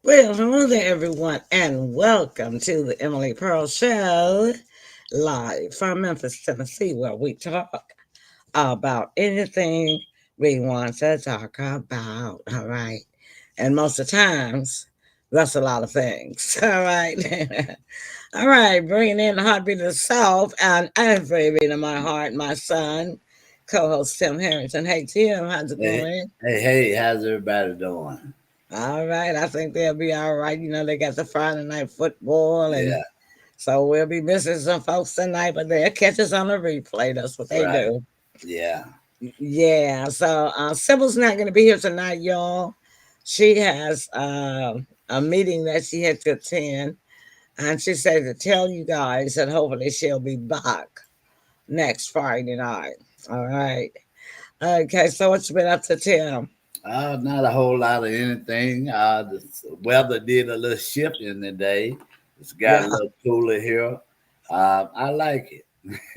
Well, hello there, everyone, and welcome to the Emily Pearl Show, live from Memphis, Tennessee, where we talk about anything we want to talk about. All right. And most of the times, that's a lot of things. All right. All right. Bringing in the heartbeat of the South and every beat of my heart, my son, co host Tim Harrington. Hey, Tim, how's it Hey, going? hey, how's everybody doing? All right, I think they'll be all right. You know, they got the Friday night football, and Yeah, so we'll be missing some folks tonight, but they'll catch us on the replay. That's what they right. do. Yeah, Yeah, so Sybil's not going to be here tonight, y'all. She has a meeting that she had to attend, and she said to tell you guys that hopefully she'll be back next Friday night. All right. Okay, so what's been up to, Tim? not a whole lot of anything. The weather did a little shifting today. It's got Yeah, a little cooler here. I like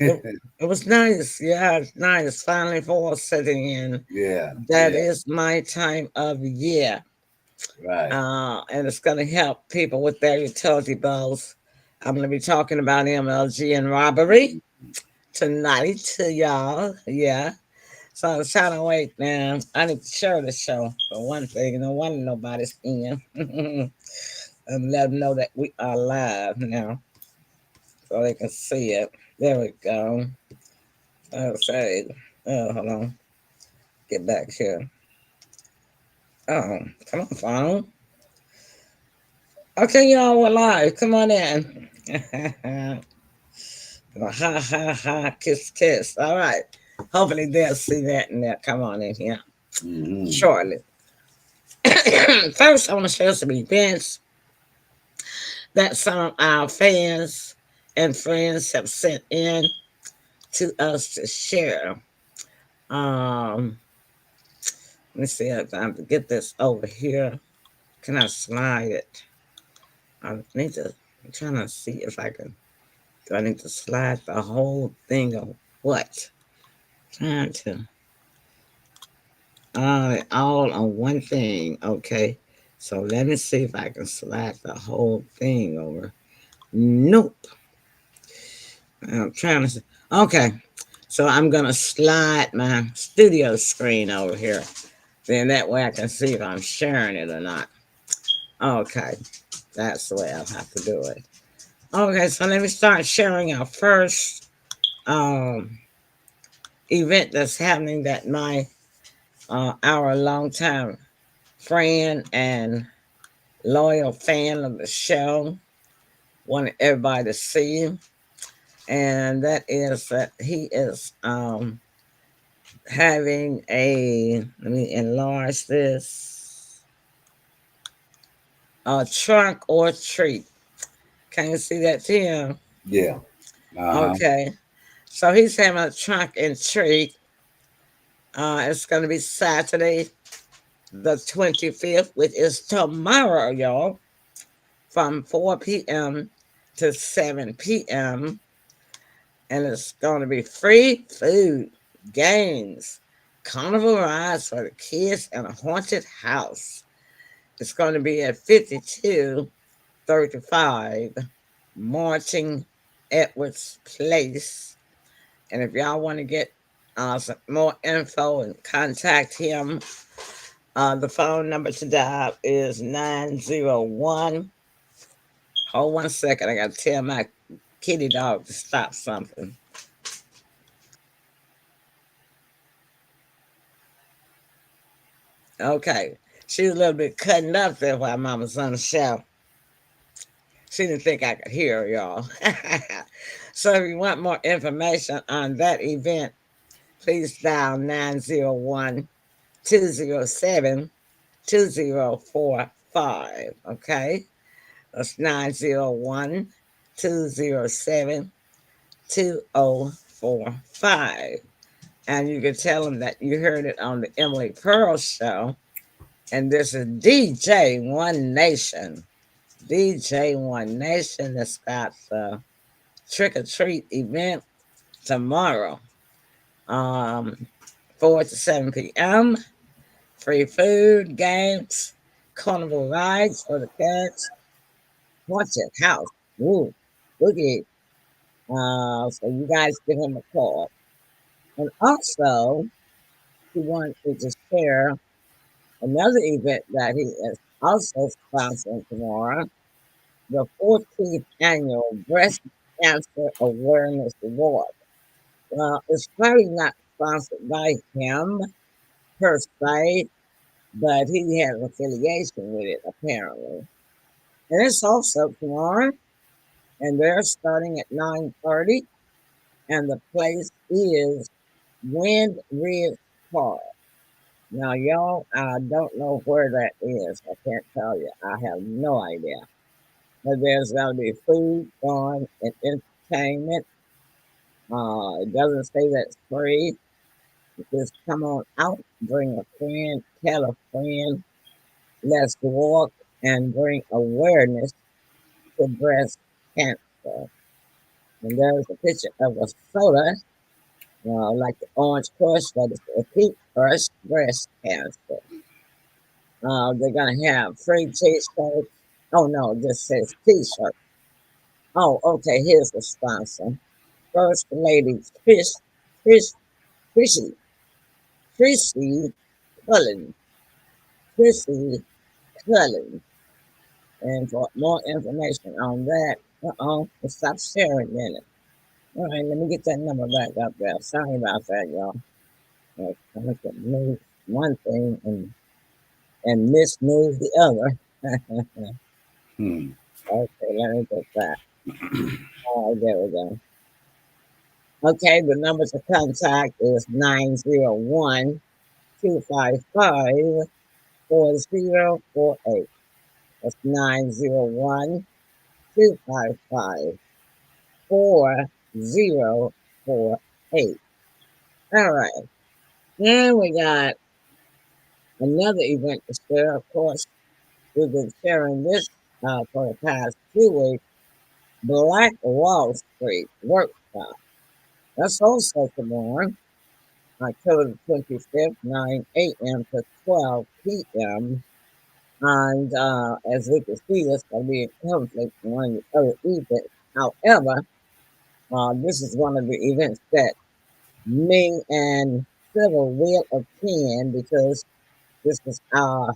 it, it. it was nice. Yeah, it's nice. Finally, fall setting in. Yeah, That yeah, is my time of year. right. And it's going to help people with their utility bills. I'm going to be talking about MLG and robbery tonight to y'all. Yeah. So I was trying to wait now. I need to share the show for one thing. No wonder nobody's in. And let them know that we are live now so they can see it. There we go. Okay. Oh, hold on. Get back here. Oh, come on, phone. Okay, y'all, we're live. Come on in. Ha ha ha, kiss kiss. All right. Hopefully they'll see that and they'll come on in here Hmm. shortly. First, I want to share some events that some of our fans and friends have sent in to us to share. Um, Let me see if I can get this over here. Can I slide it? I need to. I'm trying to see if I can. Do I need to slide the whole thing or what? Trying to. All on one thing. Okay. So let me see if I can slide the whole thing over. Nope. I'm trying to. Okay. So I'm going to slide my studio screen over here. Then that way I can see if I'm sharing it or not. Okay. That's the way I'll have to do it. Okay. So let me start sharing our first event that's happening that my our longtime friend and loyal fan of the show wanted everybody to see, and that is that he is having a, let me enlarge this, a trunk or treat. Can you see that, Tim? Yeah. Uh-huh. Okay, so he's having a trunk and treat. It's going to be Saturday the 25th, which is tomorrow, y'all, from 4 p.m. to 7 p.m. And it's going to be free food, games, carnival rides for the kids, and a haunted house. It's going to be at 5235 Marching Edwards Place. And if y'all want to get some more info and contact him, the phone number to dial is 901. Hold 1 second. I got to tell my kitty dog to stop something. Okay. She was a little bit cutting up there while Mama's on the show. She didn't think I could hear her, y'all. So if you want more information on that event, please dial 901 207 2045. Okay? That's 901 207 2045. And you can tell them that you heard it on the Emily Pearl Show. And this is DJ One Nation. DJ One Nation that's got the trick or treat event tomorrow, um, 4 to 7 p.m. Free food, games, carnival rides for the cats. Haunted house. Ooh, boogie. So you guys give him a call. And also, he wanted to share another event that he is also sponsoring tomorrow, the 14th annual Breast Cancer Awareness Award. Well, it's probably not sponsored by him per se, but he has affiliation with it apparently. And it's also tomorrow, and they're starting at 9:30, and the place is Wind Ridge Park. Now, y'all, I don't know where that is. I can't tell you. I have no idea. But there's going to be food, fun, and entertainment. It doesn't say that's free. Just come on out, bring a friend, tell a friend, let's walk and bring awareness to breast cancer. And there's a picture of a soda, like the Orange Crush, but it's a Pink Crush breast cancer. They're going to have free t-shirts. Oh, no, it just says t-shirt. Oh, okay, here's the sponsor. First Lady Trish, Trissy, Trissy Cullen. Trissy Cullen. And for more information on that, stop sharing a minute. All right, let me get that number back up there. Sorry about that, y'all. I could move one thing and mismove the other. Hmm. Okay, let me get that. All right, there we go. Okay, the number to contact is 901 255 4048. That's 901 255 4048. All right. Then we got another event to share. Of course, we've been sharing this for the past 2 weeks. Black Wall Street Workshop. That's also tomorrow, October the 25th, 9 a.m. to 12 p.m. And as we can see, it's going to be a conflict with one of the other events. However, this is one of the events that me and Civil will attend because this is our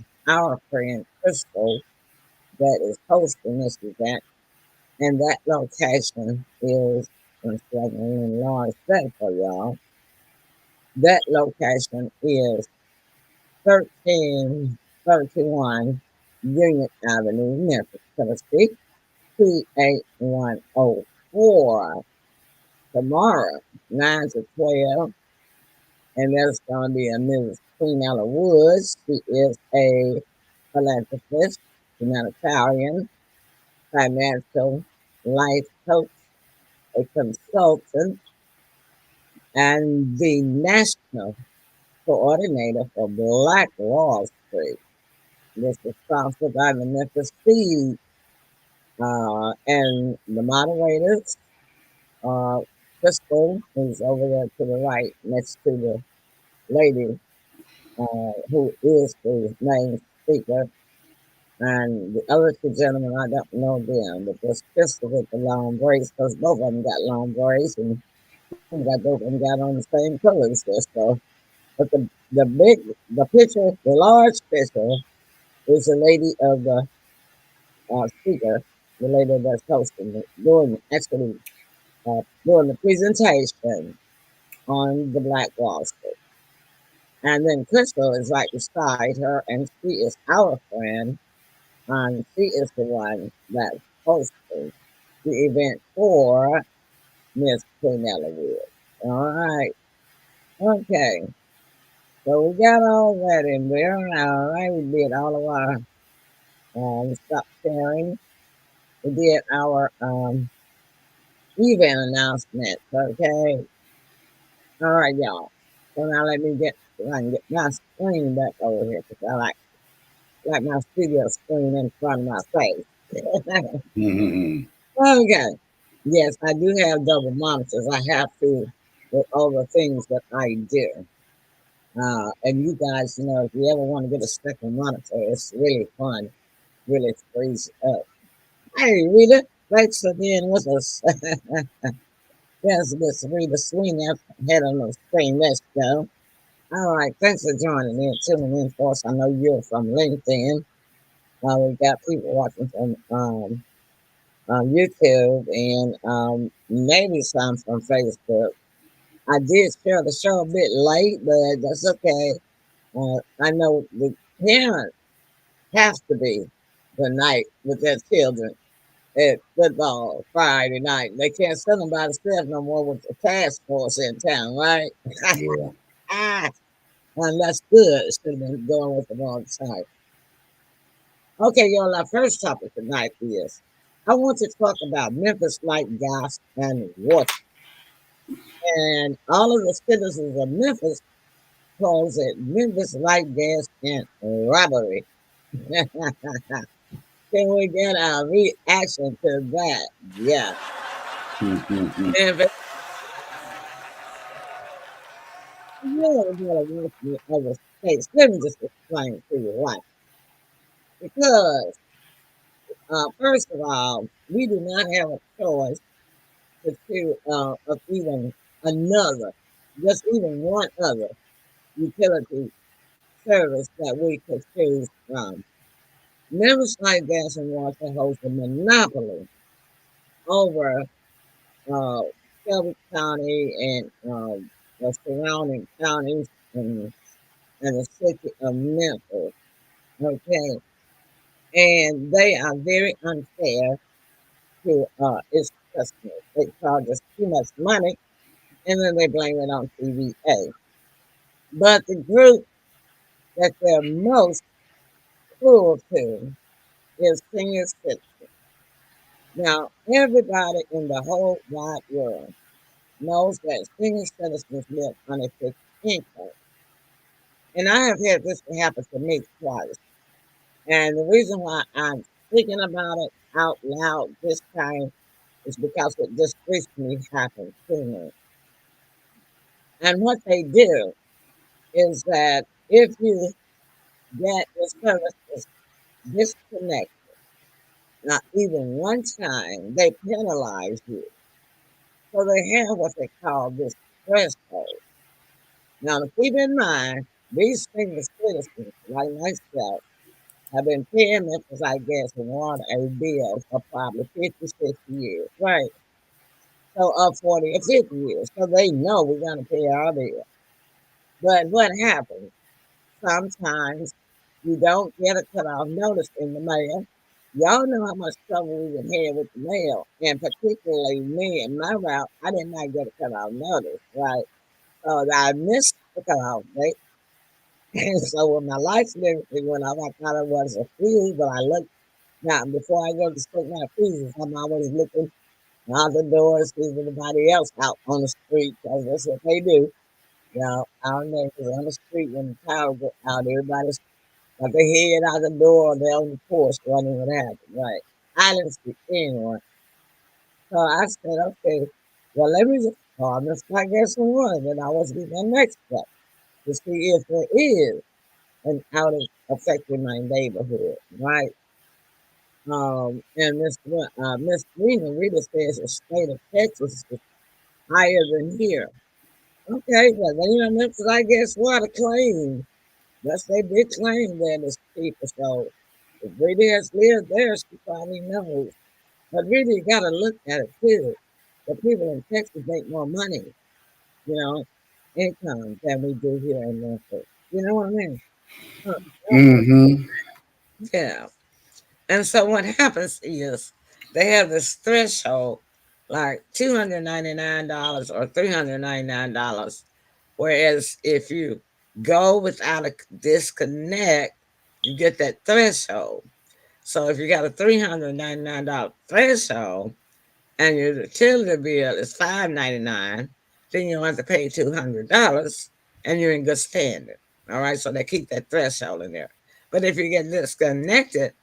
friend Crystal that is hosting this event, and that location is, I'm struggling to enlarge that for y'all. That location is 1331 Union Avenue, Memphis, Tennessee, 28104. Tomorrow, 9 to 12, and there's going to be a Mrs. Queen Ella Woods. She is a philanthropist, humanitarian, financial life coach, a consultant, and the national coordinator for Black Wall Street. This is sponsored by the Memphis Feed, and the moderators are Crystal, who's over there to the right next to the lady who is the main speaker. And the other two gentlemen, I don't know them, but there's Crystal with the long braids, because both of them got long braids, and got both of them got on the same colors there. So, but the picture, the large picture, is the lady of the speaker, the lady that's hosting, actually doing the presentation on the Black Wall Street. And then Crystal is right beside her, and she is our friend, and she is the one that's hosting the event for Miss Quinella Wood. All right. Okay. So we got all that in there. All right. We did all of our stop sharing. We did our event announcements. Okay. All right, y'all. So now let me get, I can get my screen back over here because I like my studio screen in front of my face. Hmm. Okay. Yes, I do have double monitors. I have to with all the things that I do. And you guys, if you ever want to get a second monitor, it's really fun. Really frees up. Hey, Rita, thanks for being with us. Yes, Miss Rita Sweeney, head on the screen. Let's go. All right, thanks for joining in, tuning in for us. I know you're from LinkedIn. We got people watching from YouTube and maybe some from Facebook. I did share the show a bit late, but that's okay. I know the parents have to be the night with their children at football Friday night. They can't send them by themselves no more with the task force in town, right? Yeah. Ah, and that's good. Should have been going with them all the time. Okay, y'all, our first topic tonight is I want to talk about Memphis Light Gas and Water. And all of the citizens of Memphis calls it Memphis Light Gas and Robbery. Can we get a reaction to that? Yeah. Mm-hmm. Memphis, really, really wants me other states. Let me just explain to you why. Because, first of all, we do not have a choice to choose of even another, just even one other utility service that we could choose from. Memphis Light Gas and Water holds a monopoly over uh, Shelby County and the surrounding counties and the city of Memphis. Okay, and they are very unfair to its customers. They charge us too much money, and then they blame it on TVA. But the group that they're most cruel to is senior citizens. Now, everybody in the whole wide world knows that senior citizens live on a fixed income. And I have had this happen to me twice. And the reason why I'm speaking about it out loud this time is because it just recently happened to me. And what they do is that if you get the services disconnected, not even one time, they penalize you. So they have what they call this threshold. Now, to keep in mind, these senior citizens, like myself, have been paying Memphis, I guess, and water a bill for probably 50, 60 years, right? So, 40 or 50 years. So they know we're going to pay our bill. But what happens? Sometimes you don't get a cutoff notice in the mail. Y'all know how much trouble we've had with the mail, and particularly me and my route, I did not get a cutoff notice, right? So I missed the cutoff date. And so when my lights and everything went off, I thought it was a fuse, but I looked now before I go to stick my fuses, I'm always looking out the doors, see if anybody else out on the street, because that's what they do. Our neighbors on the street when the power go out, everybody's got their head out the door, they're on the porch running what happened, right? I didn't see anyone. So I said, okay, well, let me just call this guy, get some water. Then I was getting the next step to see if there is an outage affecting my neighborhood, right? And Miss Green Rita says the state of Texas is higher than here. Okay, well, then, Memphis, I guess what a claim. That's their big claim there, this people. So if Rita has lived there, she probably knows. But really, you got to look at it too. The people in Texas make more money, you know, income than we do here in Memphis. You know what I mean? Huh. Mm-hmm. Yeah. And so what happens is they have this threshold, like $299 or $399. Whereas if you go without a disconnect, you get that threshold. So if you got a $399 threshold and your utility bill is $599, then you don't have to pay $200 and you're in good standing. All right, so they keep that threshold in there. But if you get disconnected,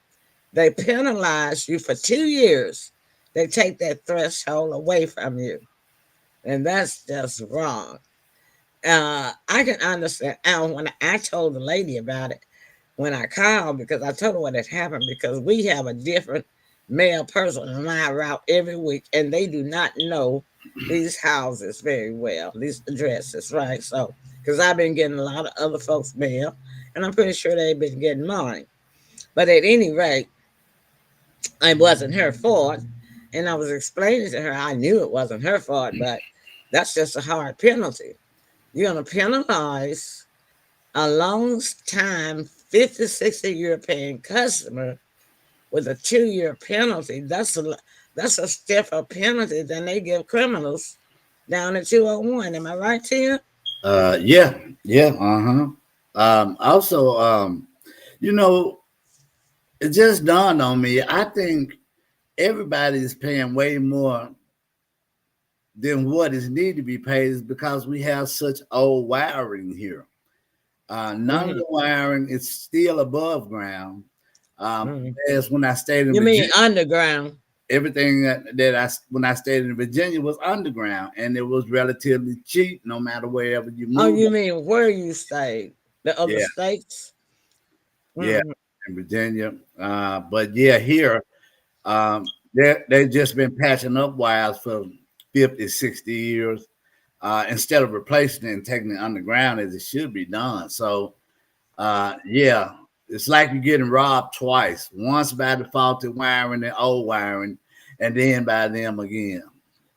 they penalize you for 2 years. They take that threshold away from you. And that's just wrong. I can understand. And when I told the lady about it, when I called, because I told her what had happened, because we have a different mail person on my route every week, and they do not know these houses very well, these addresses, right? So, because I've been getting a lot of other folks' mail, and I'm pretty sure they've been getting mine. But at any rate, it wasn't her fault. And I was explaining to her, I knew it wasn't her fault, but that's just a hard penalty. You're going to penalize a long time 50, 60 year paying customer with a 2 year penalty. That's a stiffer penalty than they give criminals down at 201. Am I right, Tim? Yeah, yeah, uh-huh. Also, you know, it just dawned on me. I think everybody is paying way more than what is needed to be paid is because we have such old wiring here. None of Mm-hmm. the wiring is still above ground. Mm-hmm. As when I stayed in You mean Virginia, underground? everything that I when I stayed in Virginia was underground, and it was relatively cheap, no matter wherever you Oh, move. you mean where you stayed? The other Yeah, states? yeah, Mm-hmm. in Virginia. But yeah, here they've just been patching up wires for 50, 60 years instead of replacing it and taking it underground as it should be done. So yeah, it's like you're getting robbed twice. Once by the faulty wiring and old wiring, and then by them again.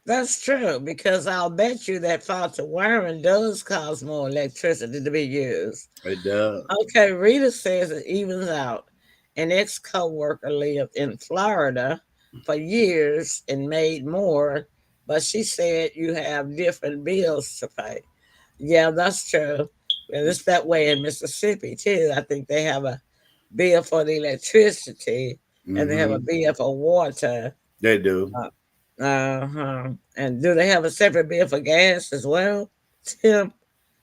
That's true, because I'll bet you that faulty wiring does cause more electricity to be used. It does. Okay, Rita says it evens out. An ex coworker lived in Florida for years and made more, but she said you have different bills to pay. Yeah, that's true. And it's that way in Mississippi too. I think they have a bill for the electricity and they have a Hmm. bill for water. They do. Uh huh. And do they have a separate bill for gas as well, Tim?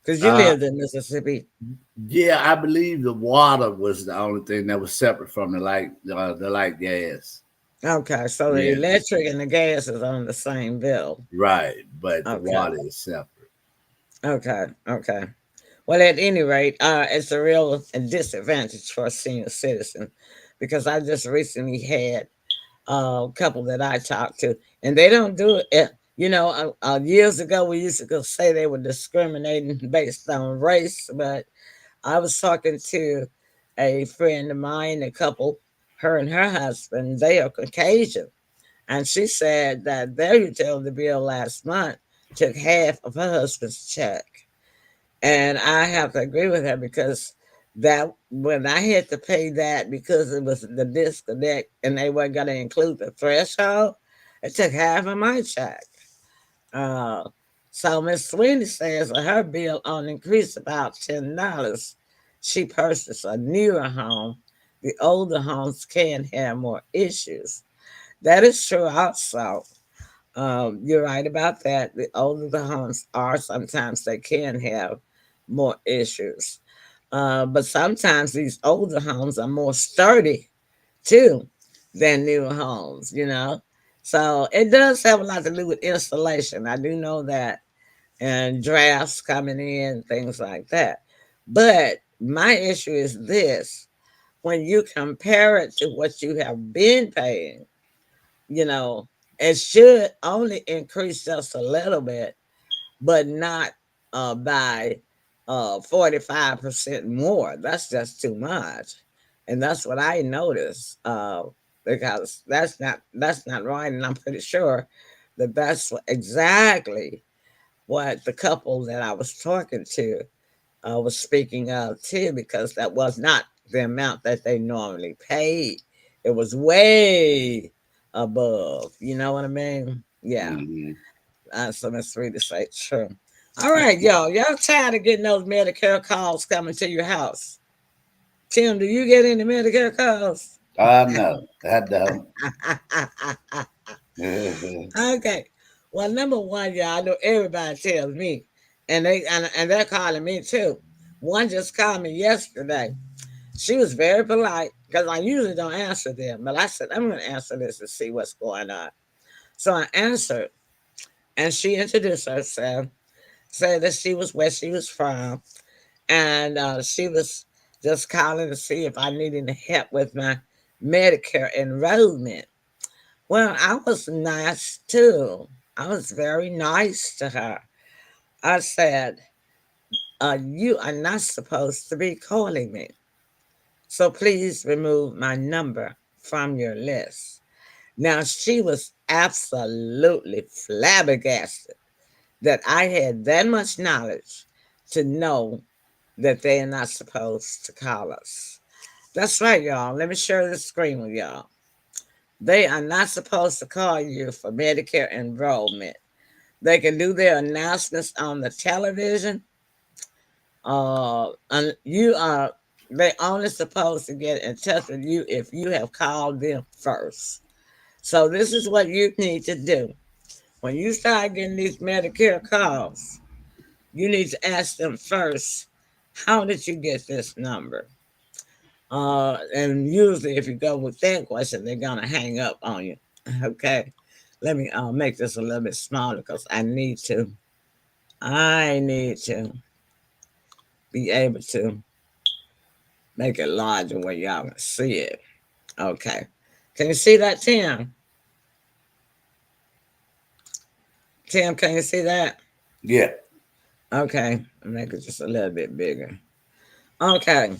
Because you Uh, lived in Mississippi. yeah, I believe the water was the only thing that was separate from the light gas. Okay, so the Yeah, electric and the gas is on the same bill. right. But the Okay, water is separate. okay. Well, at any rate, it's a real disadvantage for a senior citizen, because I just recently had a couple that I talked to, and they don't do it. Years ago we used to go say they were discriminating based on race, but I was talking to a friend of mine, a couple, her and her husband, they are Caucasian. And she said that their utility bill last month took half of her husband's check. And I have to agree with her, because that when I had to pay that because it was the disconnect and they weren't going to include the threshold, it took half of my check. Uh, so Miss Sweeney says that her bill only increased about $10. She purchased a newer home. The older homes can have more issues. That is true also. You're right about that. The older the homes are, sometimes they can have more issues. But sometimes these older homes are more sturdy too than newer homes. So it does have a lot to do with installation. I do know that, and drafts coming in, things like that. But my issue is this: when you compare it to what you have been paying, you know, it should only increase just a little bit, but not by 45% more. That's just too much. And that's what I noticed, because that's not right. And I'm pretty sure that that's exactly what the couple that I was talking to was speaking of too, because that was not the amount that they normally paid. It was way above. You know what I mean? Yeah. Hmm. So Miss Rita say true. All right, y'all. Y'all tired of getting those Medicare calls coming to your house? Tim, do you get any Medicare calls? No, I don't. Okay. Well, number one, y'all, I know everybody tells me, and they're calling me too. One just called me yesterday. She was very polite, because I usually don't answer them, but I said I'm going to answer this to see what's going on. So I answered, and she introduced herself. said that she was where she was from, and she was just calling to see if I needed any help with my Medicare enrollment. Well, I was nice too. I was very nice to her. I said, you are not supposed to be calling me. So please remove my number from your list. Now, she was absolutely flabbergasted that I had that much knowledge to know that they are not supposed to call us. That's right, y'all. Let me share the screen with y'all. They are not supposed to call you for Medicare enrollment. They can do their announcements on the television. And you are they only supposed to get in touch with you if you have called them first. So this is what you need to do. When you start getting these Medicare calls, you need to ask them first, how did you get this number? And usually if you go with that question, they're gonna hang up on you. Okay. Let me make this a little bit smaller because I need to be able to make it larger where y'all can see it. Okay. Can you see that, Tim? Tim, can you see that? Yeah. Okay. I'll make it just a little bit bigger. Okay.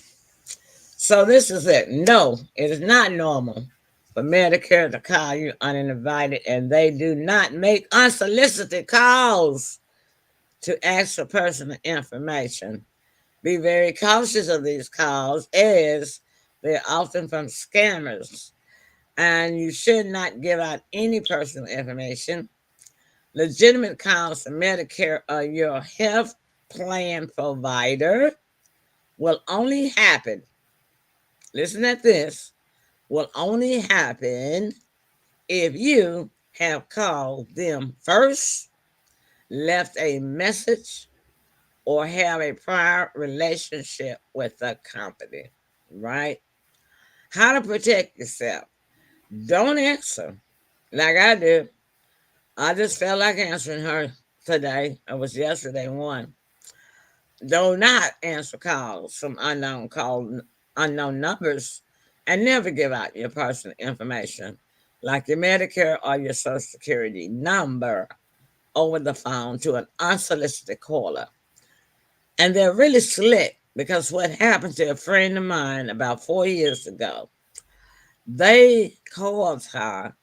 So this is it. No, it is not normal for Medicare to call you uninvited, and they do not make unsolicited calls to ask for personal information. Be very cautious of these calls as they're often from scammers, and you should not give out any personal information. Legitimate calls to Medicare or your health plan provider will only happen, listen at this, will only happen if you have called them first, left a message, or have a prior relationship with the company, right? How to protect yourself. Don't answer like I did. I just felt like answering her today. It was yesterday one. Do not answer calls from unknown numbers, and never give out your personal information, like your Medicare or your Social Security number, over the phone to an unsolicited caller. And they're really slick because what happened to a friend of mine about 4 years ago, they called her,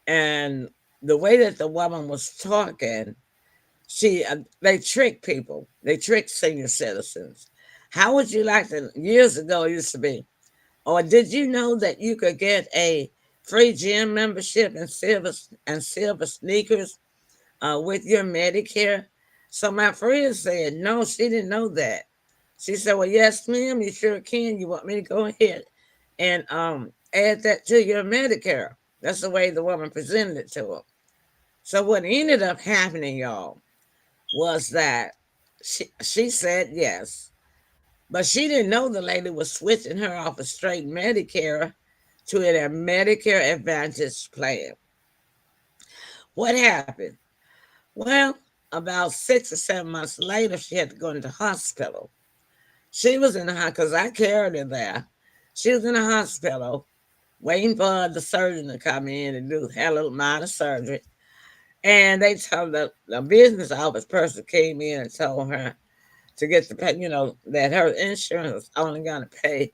and the way that the woman was talking, they trick people. They trick senior citizens. How would you like to? Years ago, it used to be. Or did you know that you could get a free gym membership and silver sneakers with your Medicare? So my friend said no, she didn't know that. She said, "Well, yes, ma'am, you sure can. You want me to go ahead and add that to your Medicare?" That's the way the woman presented it to him. So what ended up happening, y'all, was that she said yes, but she didn't know the lady was switching her off a straight Medicare to a Medicare Advantage plan. What happened? Well, about 6 or 7 months later, she had to go into the hospital. She was in the hospital because I carried her there. She was in the hospital waiting for the surgeon to come in and do a little minor surgery. And they told the business office person came in and told her to get the pay, that her insurance was only going to pay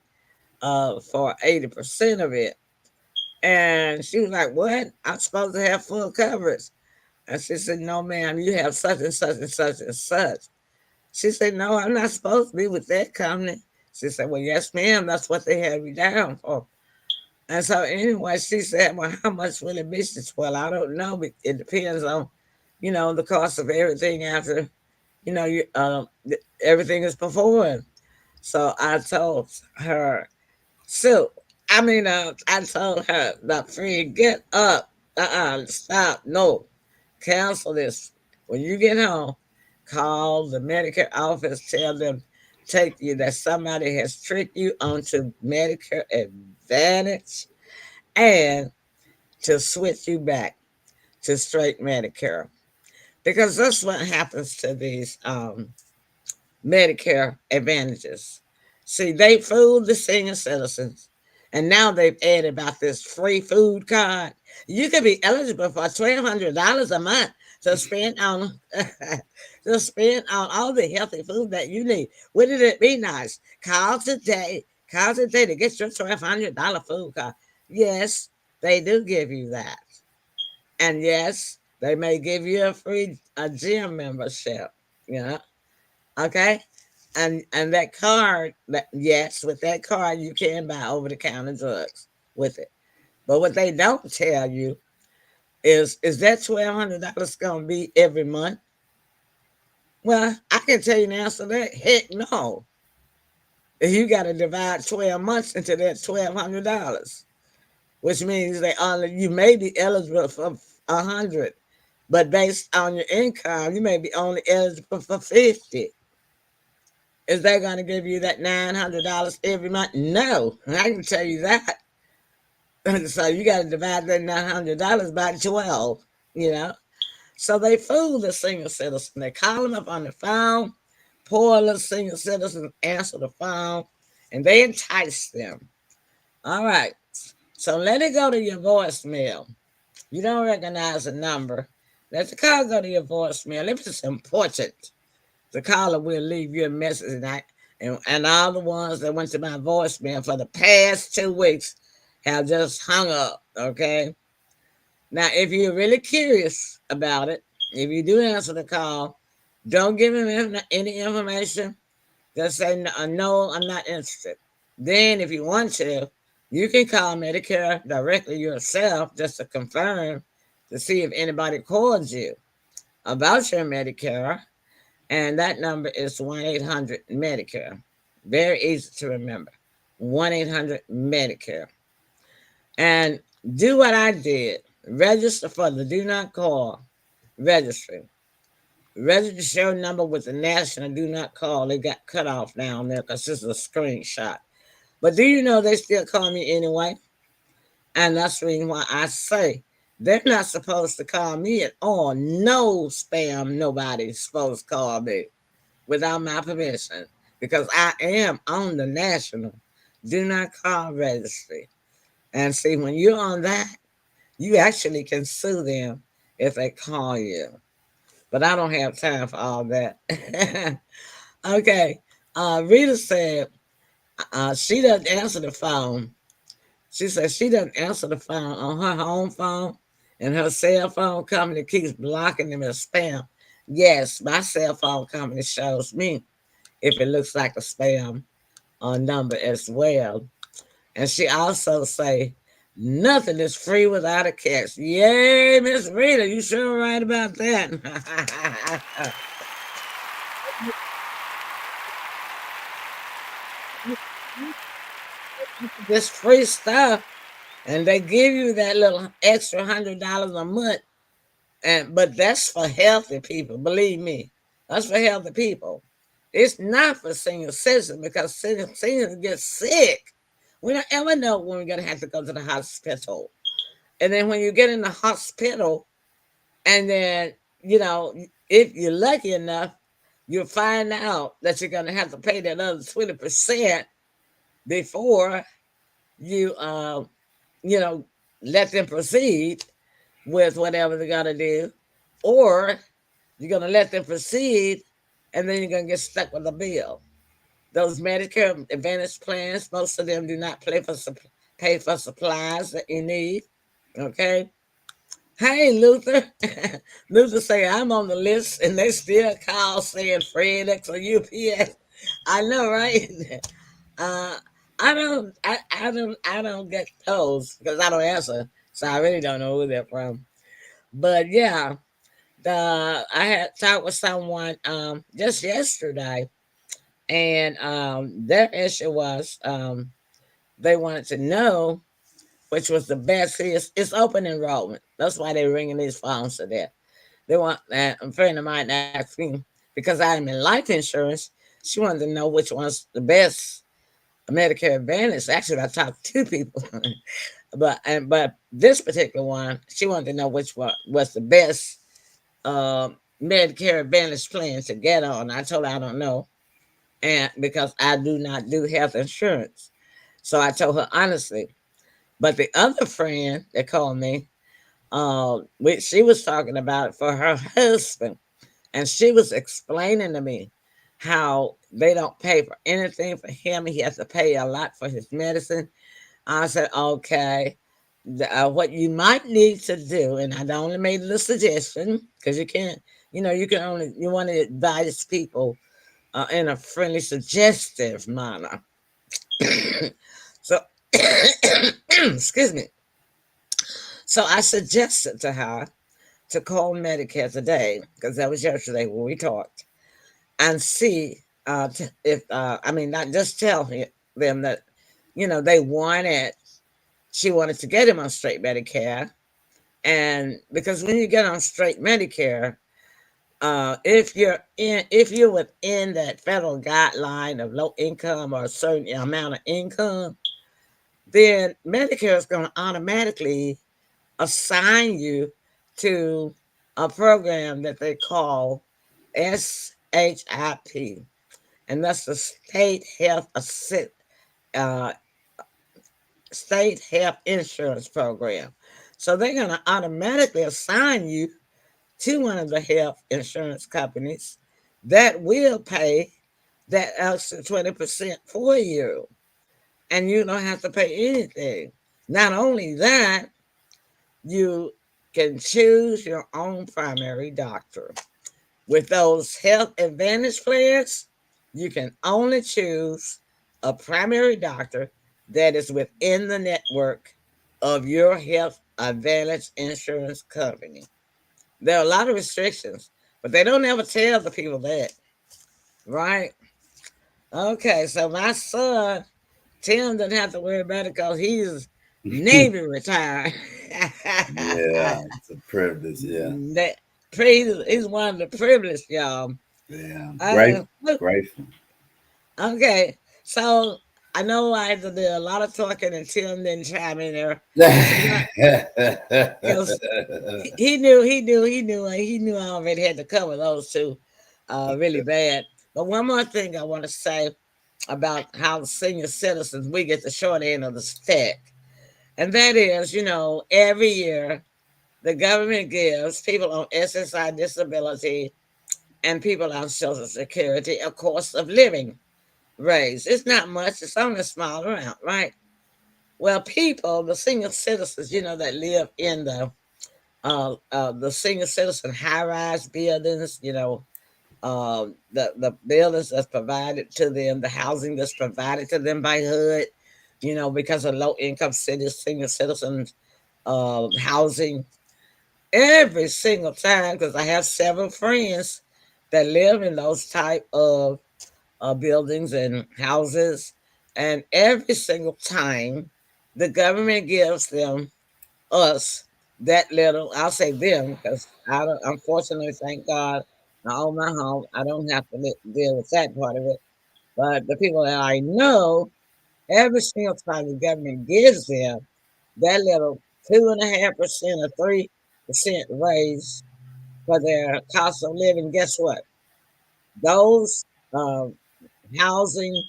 for 80% of it. And she was like, "What? I'm supposed to have full coverage." And she said, "No, ma'am, you have such and such and such and such." She said, "No, I'm not supposed to be with that company." She said, "Well, yes, ma'am, that's what they have you down for." And so anyway, she said, "Well, how much will it be?" She said, "Well, I don't know. It depends on, the cost of everything after, everything is performed." So I told her, so, I told her, "The friend, get up. Stop. No, cancel this. When you get home, call the Medicare office, tell them, take you that somebody has tricked you onto Medicare Advantage and to switch you back to straight Medicare." because that's what happens to these Medicare advantages. See, they fooled the senior citizens, and now they've added about this free food card. You could be eligible for $1,200 a month to spend on to spend on all the healthy food that you need. Wouldn't it be nice? Call today to get your $1,200 food card. Yes, they do give you that, and yes, they may give you a gym membership. You know, okay, and that card, that yes, with that card you can buy over the counter drugs with it. But what they don't tell you is that $1,200 gonna be every month? Well, I can tell you the answer to that. Heck no. You got to divide 12 months into that $1,200, which means they only you may be eligible for 100, but based on your income, you may be only eligible for 50. Is they going to give you that $900 every month? No, I can tell you that. So you got to divide that $900 by 12. You know, so they fool the senior citizen. They call them up on the phone. Poor little senior citizens answer the phone, and they entice them. All right. So let it go to your voicemail. You don't recognize the number. Let the call go to your voicemail. If it's important, the caller will leave you a message, and all the ones that went to my voicemail for the past 2 weeks have just hung up. Okay. Now, if you're really curious about it, if you do answer the call, don't give him any information. Just say, no, I'm not interested. Then, if you want to, you can call Medicare directly yourself just to confirm, to see if anybody called you about your Medicare. And that number is 1-800 Medicare. Very easy to remember. 1-800 Medicare. And do what I did. Register for the Do Not Call registry. Register your number with the National Do Not Call. They got cut off down there because this is a screenshot. But do you know they still call me anyway? And that's the reason why I say they're not supposed to call me at all. No spam, nobody's supposed to call me without my permission, because I am on the National Do Not Call registry. And see, when you're on that, you actually can sue them if they call you. But I don't have time for all that. Okay. Rita said she doesn't answer the phone. She said she doesn't answer the phone on her home phone, and her cell phone company keeps blocking them as spam. Yes, my cell phone company shows me if it looks like a spam number as well. And she also say nothing is free without a catch. Yay, Miss Rita, you sure right about that. This free stuff, and they give you that little extra $100 a month, but that's for healthy people. Believe me, that's for healthy people. It's not for senior citizens, because seniors get sick. We don't ever know when we're gonna have to go to the hospital. And then when you get in the hospital, and then, if you're lucky enough, you'll find out that you're gonna have to pay that other 20% before you you know, let them proceed with whatever they're gonna do. Or you're gonna let them proceed, and then you're gonna get stuck with a bill. Those Medicare Advantage plans, most of them do not pay for supplies that you need. Okay. Hey, Luther. Luther say I'm on the list, and they still call saying FedEx or UPS. I know, right? uh, I don't get those because I don't answer, so I really don't know who they're from. But yeah, I had talked with someone just yesterday, and their issue was they wanted to know which was the best. See, it's open enrollment. That's why they're ringing these phones to that. They want that. A friend of mine asked me, because I'm in life insurance. She wanted to know which one's the best Medicare Advantage. Actually, I talked to two people, but this particular one, she wanted to know which one was the best Medicare Advantage plan to get on. I told her I don't know, and because I do not do health insurance, so I told her honestly. But the other friend that called me, which she was talking about it for her husband, and she was explaining to me how they don't pay for anything for him. He has to pay a lot for his medicine. I said, okay, what you might need to do, and I only made the suggestion because you can't, you can only, you want to advise people in a friendly, suggestive manner. So, excuse me. So I suggested to her to call Medicare today, because that was yesterday when we talked, and see if, I mean, not just tell them that, they wanted, she wanted to get him on straight Medicare. And because when you get on straight Medicare, if you're within that federal guideline of low income or a certain amount of income, then Medicare is going to automatically assign you to a program that they call SHIP, and that's the uh, State Health Insurance Program. So they're going to automatically assign you to one of the health insurance companies that will pay that extra 20% for you, and you don't have to pay anything. Not only that, you can choose your own primary doctor. With those health advantage plans, you can only choose a primary doctor that is within the network of your health advantage insurance company. There are a lot of restrictions, but they don't ever tell the people that, right? Okay, so my son, Tim, doesn't have to worry about it because he's Navy retired. Yeah, it's a privilege. Yeah, That, he's one of the privileged, y'all. yeah, Uh, grateful. okay, so I know I had to do a lot of talking and Tim didn't chime in there. Because he knew I already had to cover those two really bad. But one more thing I want to say about how senior citizens, we get the short end of the stick. And that is, every year the government gives people on SSI disability and people on Social Security a cost of living raise. It's not much, it's only a small amount, right? Well, people, the senior citizens, that live in the senior citizen high-rise buildings, the buildings that's provided to them, the housing that's provided to them by HUD, because of low income cities, senior citizens housing. Every single time, because I have several friends that live in those type of buildings and houses, and every single time the government gives them us that little. I'll say them because I don't. Unfortunately, thank God, I own my home. I don't have to deal with that part of it. But the people that I know, every single time the government gives them that little 2.5% or 3% raise for their cost of living, guess what? Those housing,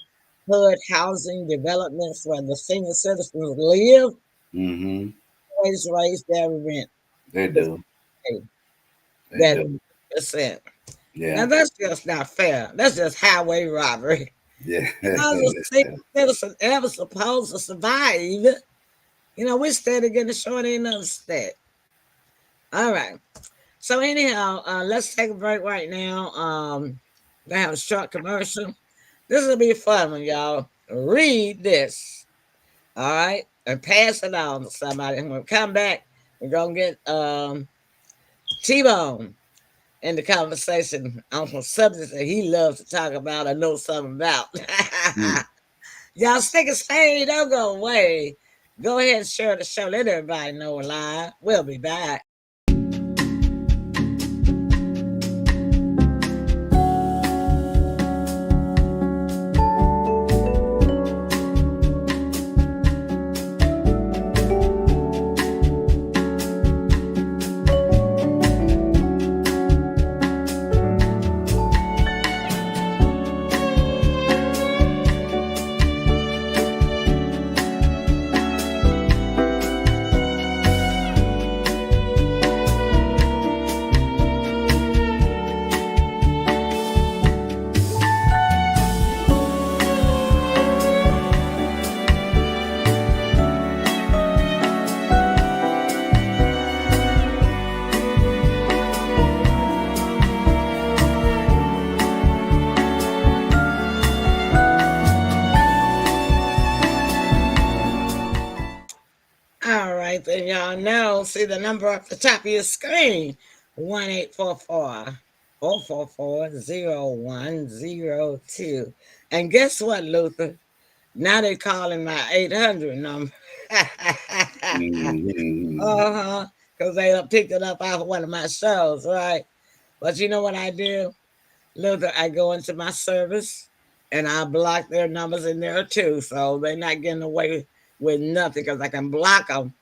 HUD housing developments where the senior citizens live Mm-hmm. always raise their rent They the do. same, They that do. percent. Now Yeah. that's just not fair. That's just highway robbery. Yeah. How's a senior citizen ever supposed to survive? We're steady getting the short end of the stick. All right. So anyhow, let's take a break right now. They have a short commercial. This will be a fun one, y'all. Read this. All right. And pass it on to somebody. And when we come back, we're gonna get T-Bone in the conversation on some subjects that he loves to talk about or know something about. Mm. Y'all stick and stay, don't go away. Go ahead and share the show. Let everybody know we're live. We'll be back. right, then y'all know. See the number up the top of your screen: 1-844-444-0102. And guess what, Luther? Now they calling my 800 number. Mhm. Uh-huh. Because they done picked it up off of one of my shows, right? But you know what I do? Luther, I go into my service and I block their numbers in there too. So they're not getting away with nothing because I can block them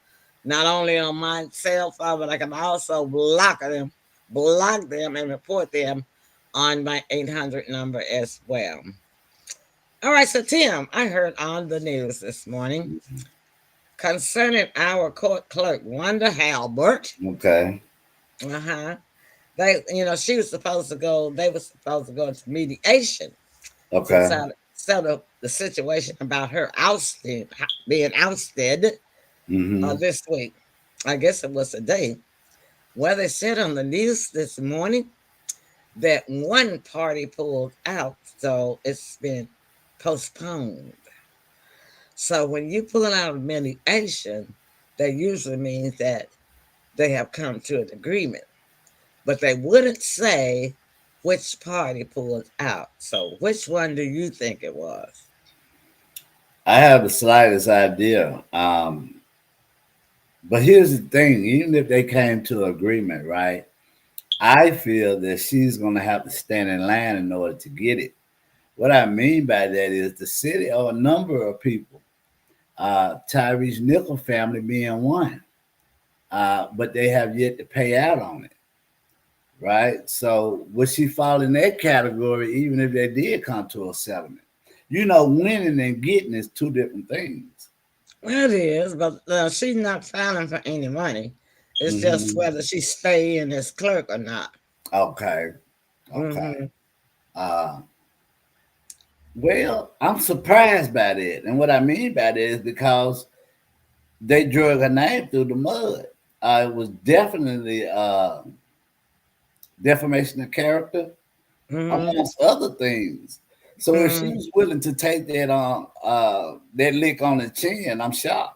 not only on my cell phone, but I can also block them and report them on my 800 number as well. All right, so Tim, I heard on the news this morning concerning our court clerk, Wanda Halbert. Okay. Uh-huh. She was supposed to go, they were supposed to go into mediation to Okay. settle the situation about her being ousted Hmm. this week. I guess it was today. Well, they said on the news this morning that one party pulled out, so it's been postponed. So when you pull out of mediation, that usually means that they have come to an agreement, but they wouldn't say which party pulled out. So which one do you think it was? I have the slightest idea. But here's the thing: even if they came to an agreement, right? I feel that she's going to have to stand in line in order to get it. What I mean by that is the city or a number of people, Tyrese Nickel family being one, but they have yet to pay out on it, right? So would she fall in that category even if they did come to a settlement? Winning and getting is two different things. Well, it is, but she's not filing for any money. It's just Hmm. whether she stay in as clerk or not. Okay, okay. Hmm. Uh, well, I'm surprised by that, and what I mean by that is because they drug her name through the mud. It was definitely defamation of character, Hmm. amongst other things. So if she Hmm. was willing to take that lick on the chin, I'm shocked.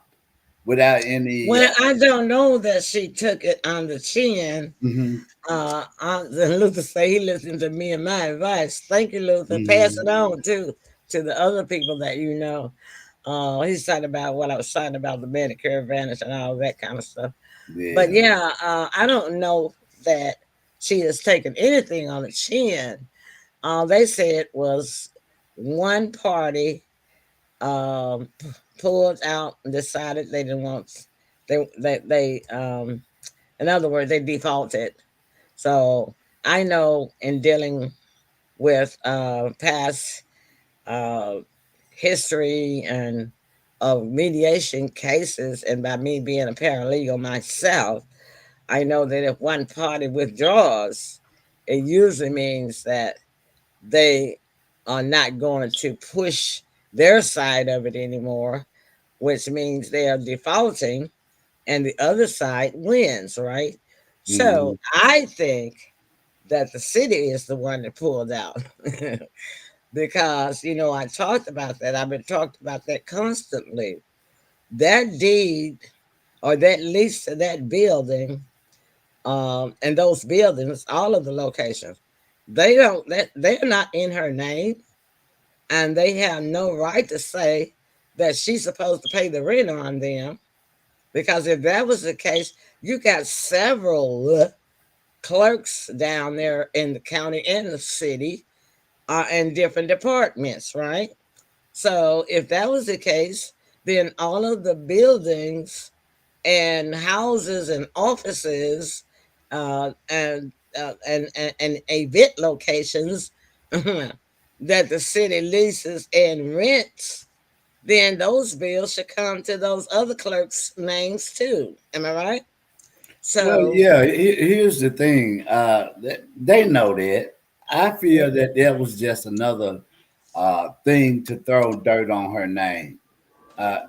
Without any, Well, I don't know that she took it on the chin. mhm, Luther say he listened to me and my advice. Thank you, Luther. Pass mhm, it on to the other people that you know. He's talking about what I was talking about, the Medicare Advantage and all that kind of stuff. But yeah, yeah, I don't know that she has taken anything on the chin. All they said was one party um, pulled out and decided they didn't want they in other words they defaulted. So I know in dealing with past uh, history and of mediation cases, and by me being a paralegal myself, I know that if one party withdraws, it usually means that they are not going to push their side of it anymore, which means they are defaulting and the other side wins, right? So mhm. I think that the city is the one that pulled out because, I talked about that. I've been talking about that constantly. That deed or that lease to that building and those buildings, all of the locations, they're not in her name, and they have no right to say that she's supposed to pay the rent on them. Because if that was the case, you got several clerks down there in the county and the city in different departments, right? So if that was the case, then all of the buildings and houses and offices and event locations that the city leases and rents, then those bills should come to those other clerks' names too. Am I right? Well, So yeah. Here's the thing: they know that. I feel that that was just another thing to throw dirt on her name.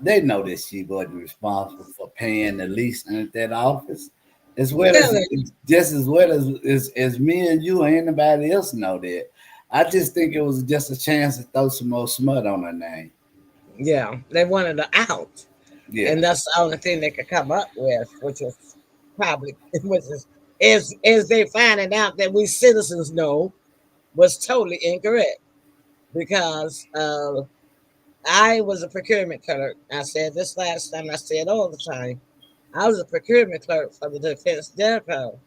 They know that she wasn't responsible for paying the lease in that office, as well yeah, as just as well as me and you or anybody else know that. I just think it was just a chance to throw some more smut on her name. yeah, they wanted her out. Yeah. and that's the only thing they could come up with, which is probably is they finding out that we citizens know was totally incorrect because I was a procurement clerk. I said this last time. I said all the time. I was a procurement clerk for the Defense Depot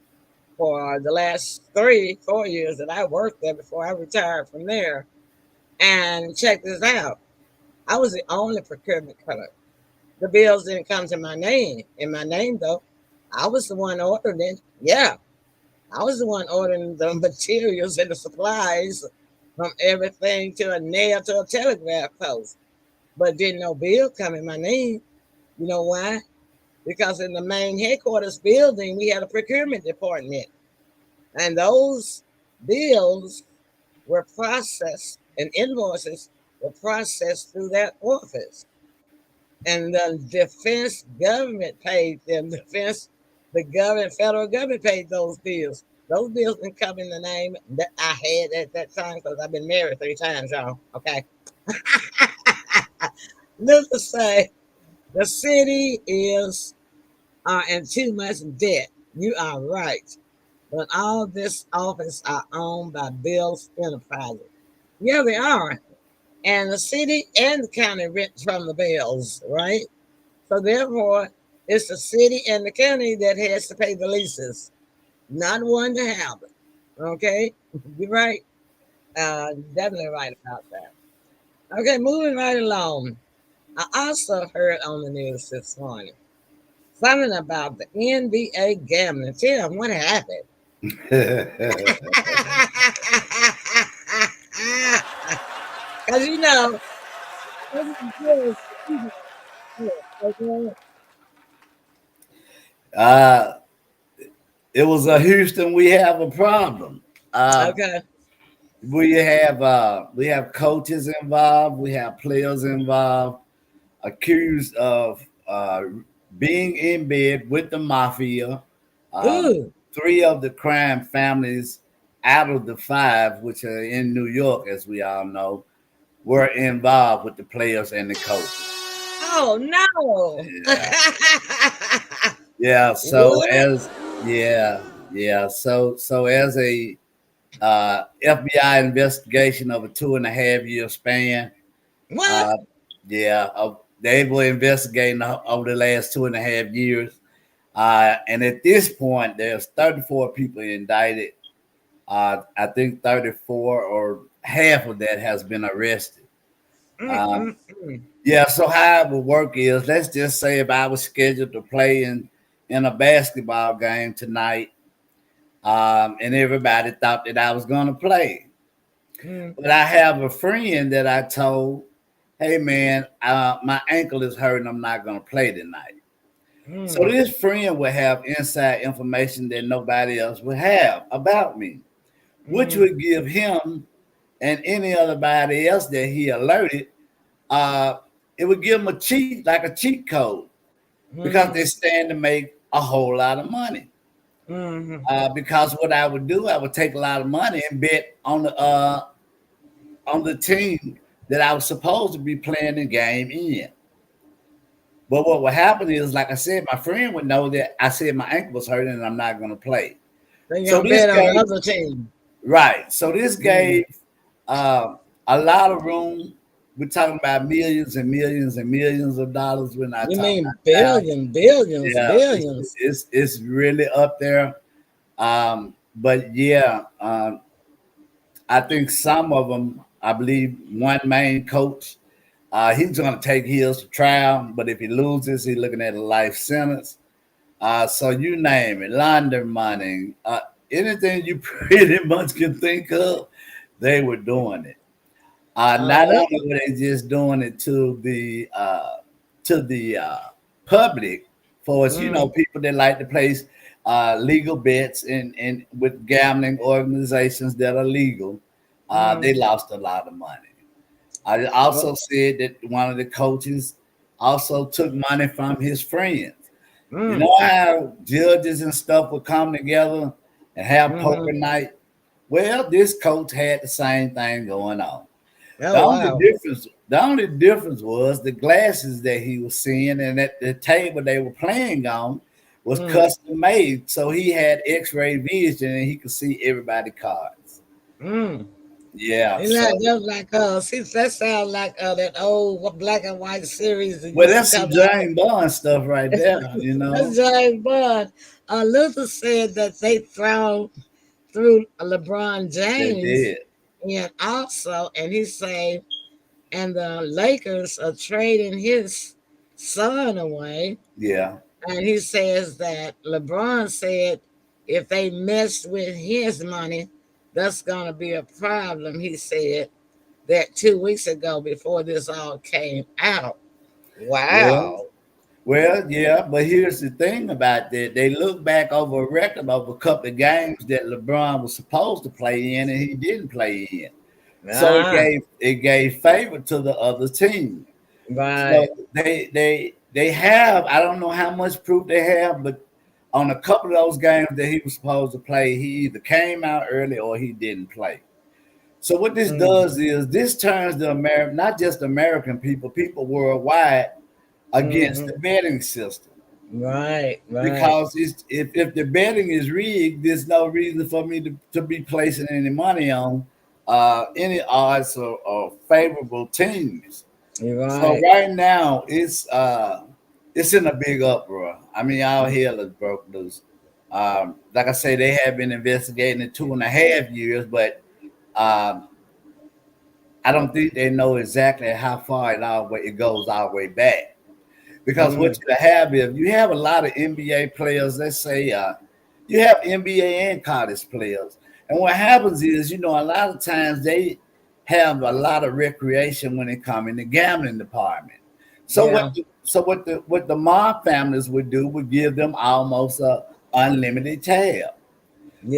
for the last 3, 4 years that I worked there before I retired from there. And check this out. I was the only procurement clerk. The bills didn't come to my name. In my name, though, I was the one ordering it. Yeah, I was the one ordering the materials and the supplies from everything to a nail to a telegraph post. But didn't no bill come in my name. You know why? Because in the main headquarters building, we had a procurement department. And those bills were processed and invoices were processed through that office. And the defense government paid them. The government, federal government paid those bills. Those bills didn't come in the name that I had at that time because I've been married 3 times, y'all. Okay. Needless to say, the city is in too much debt. You are right. But all this office are owned by Bill's Enterprises. Yeah, they are. And the city and the county rent from the Bills, right? So therefore, it's the city and the county that has to pay the leases, not one to have it. Okay, you're right. Definitely right about that. Okay, moving right along. I also heard on the news this morning something about the NBA gambling. Tell them what happened. Because you know, uh, it was a Houston. We have a problem. Uh, okay. we have coaches involved. We have players involved, accused of being in bed with the mafia. Um, Ooh. 3 of the crime families out of the 5, which are in New York, as we all know, were involved with the players and the coaches. Oh no. Yeah. Yeah. So What? as yeah, yeah. So as a FBI investigation of a 2.5 year span, What? uh, yeah, they were investigating over the last 2.5 years. And at this point, there's 34 people indicted. I think 34 or half of that has been arrested. Mm, Um, mm, mm. yeah, so how it would work is, let's just say if I was scheduled to play in a basketball game tonight, and everybody thought that I was going to play. Mm, But I have a friend that I told, hey man, my ankle is hurting. I'm not going to play tonight. So mm, this friend would have inside information that nobody else would have about me, which mm, would give him and any other body else that he alerted, uh, it would give them like a cheat code, because they mm, stand to make a whole lot of money. mm, Because what I would do, I would take a lot of money and bet on the team that I was supposed to be playing the game in. But what would happen is, like I said, my friend would know that I said my ankle was hurting and I'm not going to play. they So gonna this bet on the gave other team. right. So this Mm. gave uh, a lot of room. We're talking about millions and millions and millions of dollars. We're not You talking mean about thousands. billion, billions, Yeah, billions? it's really up there. But yeah, I think some of them, I believe one main coach, he's going to take his to trial, but if he loses, he's looking at a life sentence. So you name it, launder money, anything you pretty much can think of, they were doing it. Not Oh. only were they just doing it to the public, for us, Mm, people that like to place legal bets and with gambling organizations that are legal, they mm, lost a lot of money. I oh, also said that one of the coaches also took money from his friends. You mm, know how judges and stuff would come together and have poker mm-hmm. night? Well, this coach had the same thing going on. The Oh only wow. difference, the only difference was the glasses that he was seeing, and at the table they were playing on was Mm, custom made, so he had X-ray vision and he could see everybody's cards. mm. Yeah, You know, so just like see, that sounds like that old black and white series that well, used to that's some come out. James Bond stuff right there, you That's know. James Bond. Luther said that they thrown through LeBron They James, did, and also, and he said, and the Lakers are trading his son away. yeah, And he says that LeBron said if they messed with his money, that's going to be a problem. He said that 2 weeks ago before this all came out. well, Wow. well, yeah, but here's the thing about that: they look back over a record of a couple of games that LeBron was supposed to play in and he didn't play in. So Ah, it gave favor to the other team. So right. they have, I don't know how much proof they have, but on a couple of those games that he was supposed to play, he either came out early or he didn't play. So what this Mm, does is this turns the American, not just American people, people worldwide against the mm-hmm. betting system. Right, right. Because if the betting is rigged, there's no reason for me to be placing any money on any odds or favorable teams. You're So right. right now it's in a big uproar. I mean, all hell is broke loose. Like I say, they have been investigating it 2.5 years, but um, I don't think they know exactly how far it goes all the way back. Because what Mm, you have is you have a lot of NBA players. Let's say you have NBA and college players, and what happens is, you know, a lot of times they have a lot of recreation when it comes in the gambling department. So yeah, what the mob families would do would give them almost a unlimited tab.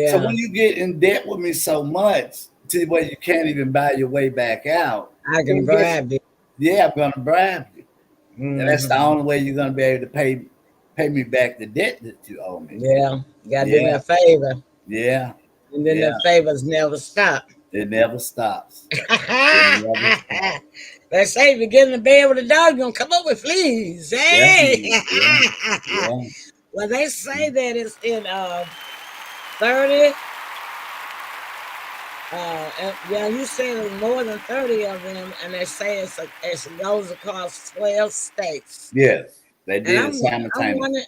So yeah. when you get in debt with me so much to where you can't even buy your way back out, I can then guess, bribe you. yeah, I'm gonna bribe you. And that's the Hmm. only way you're gonna be able to pay me back the debt that you owe me. Yeah, you gotta do me Yeah, a favor, yeah, and then the yeah. favors never stop. It never stops. It never stops. They say if you get in the bed with a dog, you're gonna come up with fleas. Hey! Definitely. Yeah, yeah. Well, they say that it's in 30. Yeah, you said there's more than 30 of them, and they say it goes across 12 states. Yes. They And did it I'm simultaneously.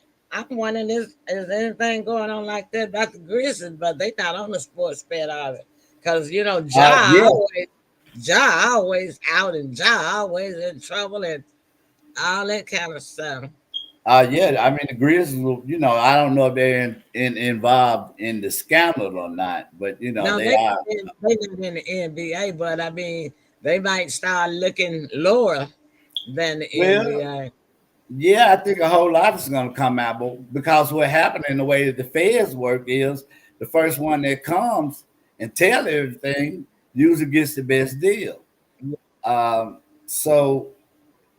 wondering, is anything going on like that about the Grizzlies? But they not on the sports bet of it, because Yeah. Ja always out and Ja always in trouble and all that kind of stuff. Yeah. I mean the Grizzlies you know, I don't know if they're involved in the scandal or not, but you know, Now they are. they not in the NBA, but I mean they might start looking lower than the Well, NBA. yeah, I think a whole lot is going to come out, but because what happened in the way that the feds work is the first one that comes and tell everything usually gets the best deal. So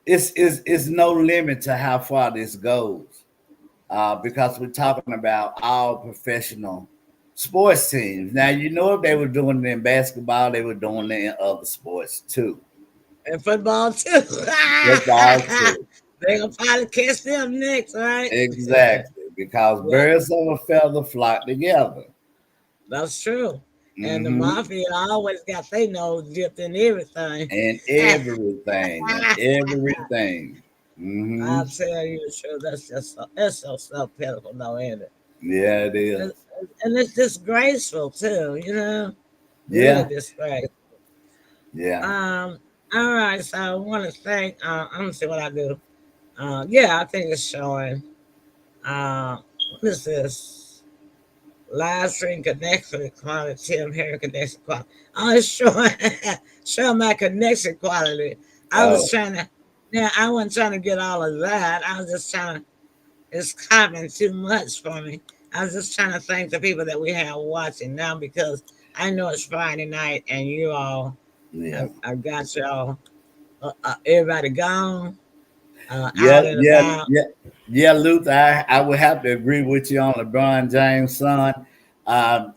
it's no limit to how far this goes because we're talking about all professional sports teams. Now, you know, if they were doing it in basketball, they were doing it in other sports too. And football too. Football too. They gonna probably catch them next, right? Exactly, because Yeah, birds of a feather flock together. that's true. And the Hmm. mafia always got their nose dipped in everything. And everything, and everything. Hmm. I'll tell you the truth. That's so pitiful, though, ain't it? Yeah, it is. And and it's disgraceful too, really Yeah, disgraceful. yeah. All right, so I want to thank. I'm gonna see what I do. Yeah, I think it's showing. What is this? Live stream connection quality. Tim Harry connection quality. Oh, it's showing showing my connection quality. I was Oh, trying to. Yeah, I wasn't trying to get all of that. I was just trying to. It's coming too much for me. I was just trying to thank the people that we have watching now because I know it's Friday night and you all. yeah. I got y'all. Everybody gone. Yeah, Out and yeah, about. yeah. Yeah, Luther, I would have to agree with you on LeBron James' son. Um,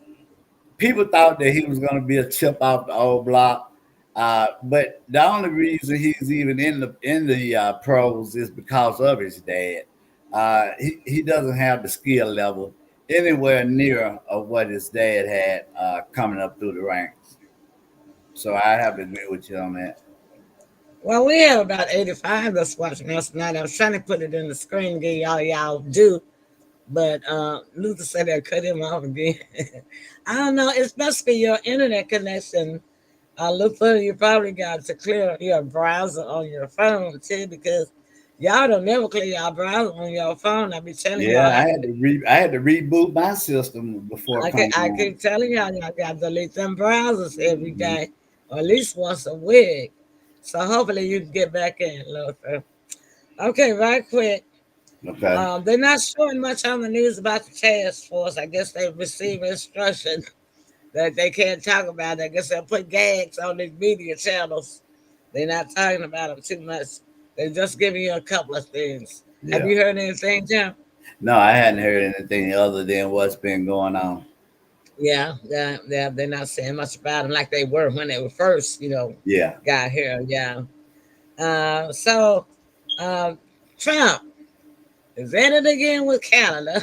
People thought that he was going to be a chip off the old block. But the only reason he's even in the pros is because of his dad. He doesn't have the skill level anywhere near of what his dad had coming up through the ranks. So I have to agree with you on that. Well, we have about 85 that's watching us tonight. I was trying to put it in the screen, get y'all do, but Luther said they cut him off again. I don't know. It must be your internet connection. Luther, you probably got to clear your browser on your phone too, because y'all don't never clear your browser on your phone. I be telling y'all Yeah, how I had to reboot my system before coming I on. keep telling y'all got to delete them browsers every Mhm. day, or at least once a week. So hopefully you can get back in, Luther. Okay, right quick. Okay. They're not showing much on the news about the task force. I guess they received instruction that they can't talk about it. I guess they'll put gags on these media channels. They're not talking about them too much. They're just giving you a couple of things. Have Yeah. you heard anything, Jim? No, I hadn't heard anything other than what's been going on. Yeah. They're not saying much about them like they were when they were first, Yeah. got here. Yeah. So, um, Trump is at it again with Canada.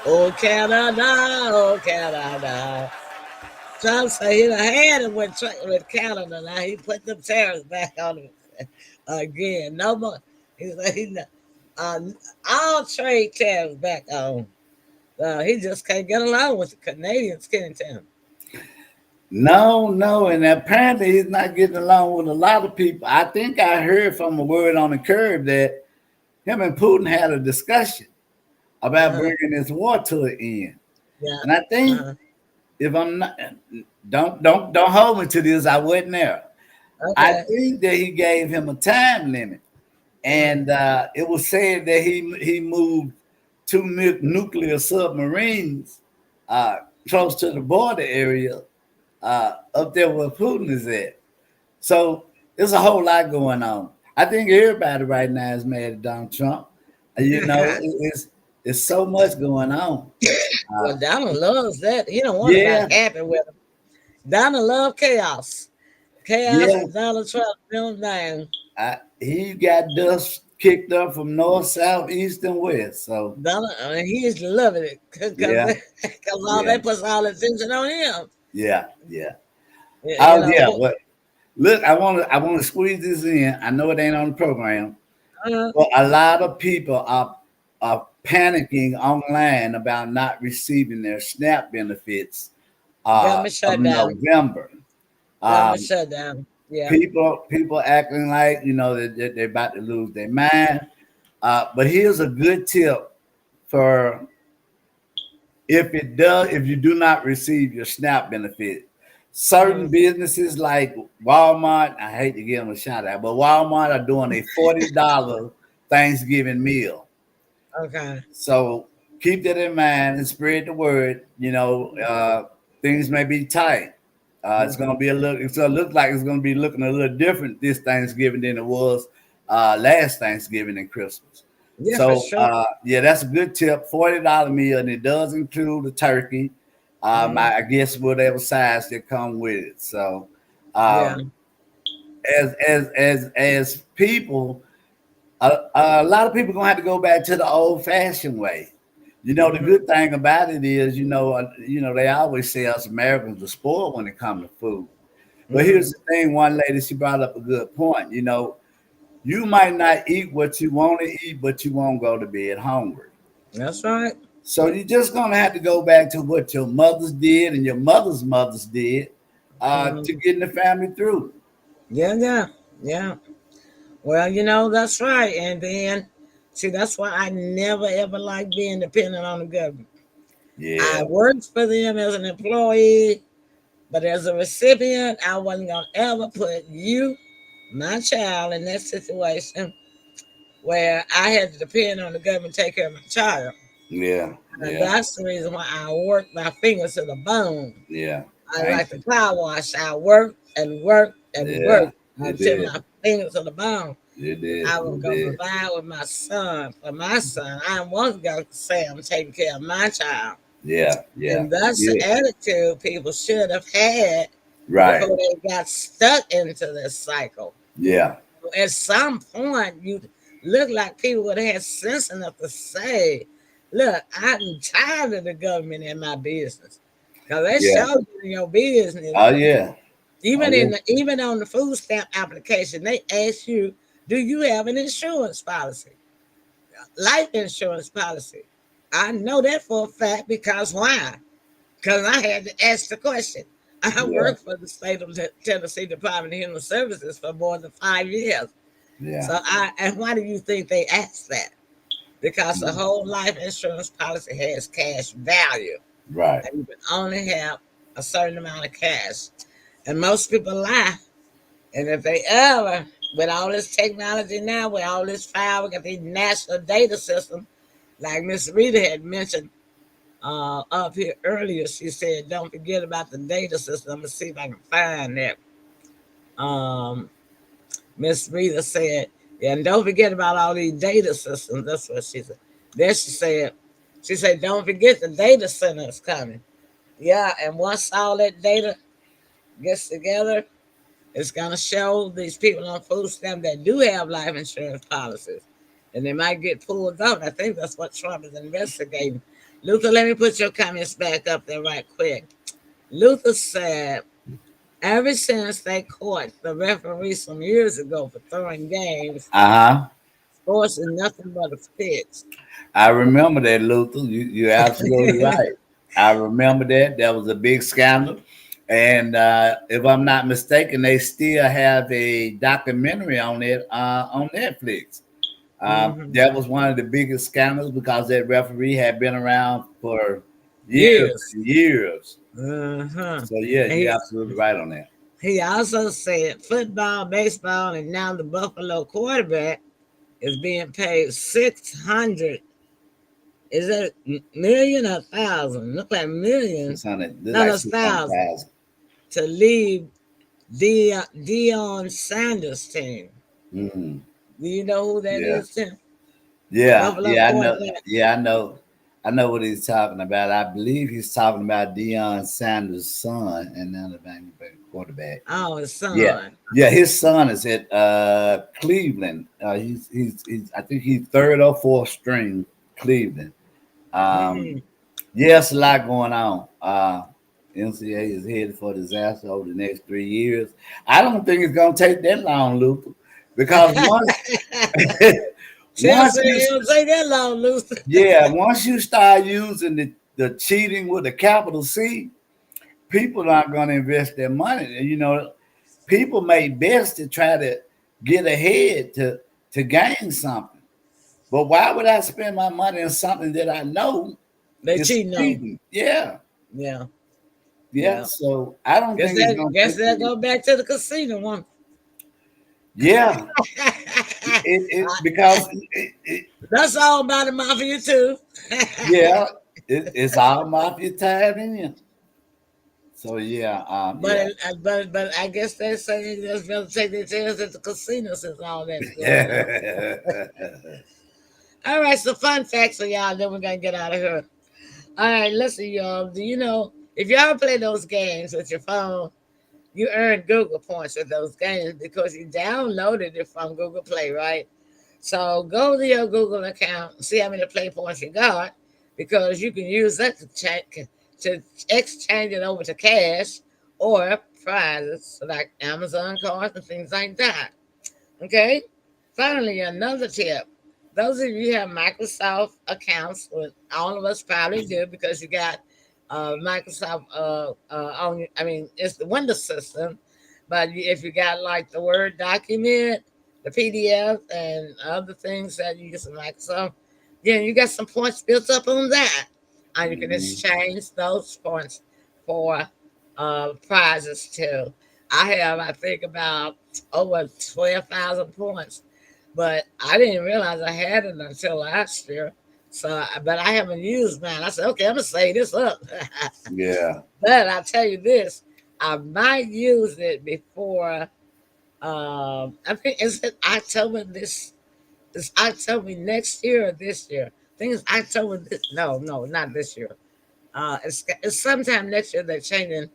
Oh, Canada, oh, Canada. Trump said he done had it with Canada. Now he put them tariffs back on him again. No more. He said uh, all trade tariffs back on. He just can't get along with the Canadians, can not he? No, no, and apparently he's not getting along with a lot of people. I think I heard from a word on the curb that him and Putin had a discussion about Uh-huh. bringing this war to an end. Yeah. And I think Uh-huh. if I'm not, don't hold me to this. I wasn't there. I Okay. think that he gave him a time limit, Uh-huh. and it was said that he moved two nuclear submarines uh, close to the border area up there where Putin is at. So there's a whole lot going on. I think everybody right now is mad at Donald Trump. It's so much going on. Well, Uh, Donald loves that. He don't want yeah, nobody happy with him. Donald love chaos. Chaos yeah. is Donald Trump's new name. He got dust kicked up from north, south, east, and west. So Donald, he's loving it because yeah, all yeah, they puts all the attention on him. yeah, yeah. You Oh know, yeah. Well, look, I want to squeeze this in. I know it ain't on the program, uh, but a lot of people are panicking online about not receiving their SNAP benefits government of shutdown. November. Government Um, shutdown. Yeah. people acting like that they're about to lose their mind. But here's a good tip for if you do not receive your SNAP benefit. Certain Mm, businesses like Walmart, I hate to give them a shout out, but Walmart are doing a $40 Thanksgiving meal. okay. So keep that in mind and spread the word. Things may be tight. It's Hmm. gonna be a look. It's gonna look like it's gonna be looking a little different this Thanksgiving than it was last Thanksgiving and Christmas. Yeah, for So sure. yeah, that's a good tip. $40 meal, and it does include a turkey. Hmm. I guess whatever size that come with it. So Yeah. um, as people, a lot of people gonna have to go back to the old fashioned way. The Hmm. good thing about it is, they always say us Americans are spoiled when it comes to food. But Hmm. here's the thing: one lady, she brought up a good point. You might not eat what you want to eat, but you won't go to bed hungry. That's right. So you're just gonna have to go back to what your mothers did and your mothers did Hmm. to getting the family through. Yeah. Yeah. Well, that's right. And then, see, that's why I never ever like being dependent on the government. I Yeah, worked for them as an employee, but as a recipient, I wasn't gonna ever put you, my child, in that situation where I had to depend on the government to take care of my child. yeah, And yeah, that's the reason why I work my fingers to the bone. yeah. I Thank like the you. car wash. I work and work and Yeah, work it until did. my fingers to the bone. It did. I was It gonna did. provide with my son for my son. I wasn't gonna say I'm taking care of my child. Yeah. Yeah. And that's the Yeah. attitude people should have had Right. before they got stuck into this cycle. Yeah. At some point, you look like people would have had sense enough to say, "Look, I'm tired of the government in my business." Because they Yeah. show you in your business, Oh yeah. Oh yeah. even on the food stamp application, they ask you, "Do you have an insurance policy, life insurance policy?" I know that for a fact because why? Because I had to ask the question. I Yeah. worked for the state of Tennessee Department of Human Services for more than 5 years. Yeah. And why do you think they asked that? Because the Mm. whole life insurance policy has cash value, Right. and you can only have a certain amount of cash. And most people lie. And if they ever, with all this technology now, with all this file, we got these national data systems, like Miss Rita had mentioned up here earlier, she said, "Don't forget about the data system." I'm gonna see if I can find that. Um, Miss Rita said, "Yeah, and don't forget about all these data systems." That's what she said. Then she said, "Don't forget the data center is coming." Yeah, and once all that data gets together, it's gonna show these people on food stamp that do have life insurance policies, and they might get pulled up. I think that's what Trump is investigating. Luther, let me put your comments back up there right quick. Luther said, ever since they caught the referee some years ago for throwing games, Uh-huh. sports is nothing but a fix. I remember that, Luther. You're absolutely right. I remember that. That was a big scandal. And if I'm not mistaken, they still have a documentary on it on Netflix. Hmm. That was one of the biggest scandals because that referee had been around for years Years. and years. Uh-huh. So yeah, And you're absolutely right on that. he also said football, baseball, and now the Buffalo quarterback is being paid 600. Is that million or thousand? Look like million. 600, No, like that's thousand 600,000. to leave Deion Sanders' team. Mm, Do you know who that yeah. is, Tim? The Yeah, Buffalo yeah, I know. quarterback. Yeah, I know. I know what he's talking about. I believe he's talking about Deion Sanders' son and now the quarterback. Oh, his Yeah, son. yeah. His son is at Cleveland. He's I think he's third or fourth string Cleveland. Um, Hmm. yeah, it's a lot going on. NCAA is headed for disaster over the next 3 years. I don't think it's gonna take that long, Luther, because once Tim once said you it don't take that long, Luther. yeah, once you start using the cheating with a capital C, people aren't going to invest their money. You know, people make bets to try to get ahead to gain something. But why would I spend my money on something that I know They is cheating on. cheating? Yeah, Yeah, yeah. yeah. So I don't think it's going to Guess take that me. go back to the casino one. Yeah, it because That's all about the mafia too. yeah, it's all mafia tied in. So yeah, yeah. But I guess they're saying they're going to take their chance at the casino since all that's going on. All right, so fun facts for y'all. Then we're gonna get out of here. All right, listen, y'all. Do you know if y'all play those games with your phone, you earn Google points with those games because you downloaded it from Google Play, right? So go to your Google account and see how many play points you got because you can use that to exchange it over to cash or prizes like Amazon cards and things like that. Okay. Finally, another tip. Those of you who have Microsoft accounts, which all of us probably do because you got Microsoft on. I mean, it's the Windows system, but if you got like the Word document, the PDF, and other things that you use in Microsoft, then you got some points built up on that, and you can Mhm. exchange those points for prizes too. I think, about over 12,000 points, but I didn't realize I had it until last year. But I haven't used mine. I said, okay, I'm gonna save this up. Yeah. But I'll tell you this, I might use it before. I think is it October this. It's October next year or this year. I think it's October this. No, not this year. It's sometime next year they're changing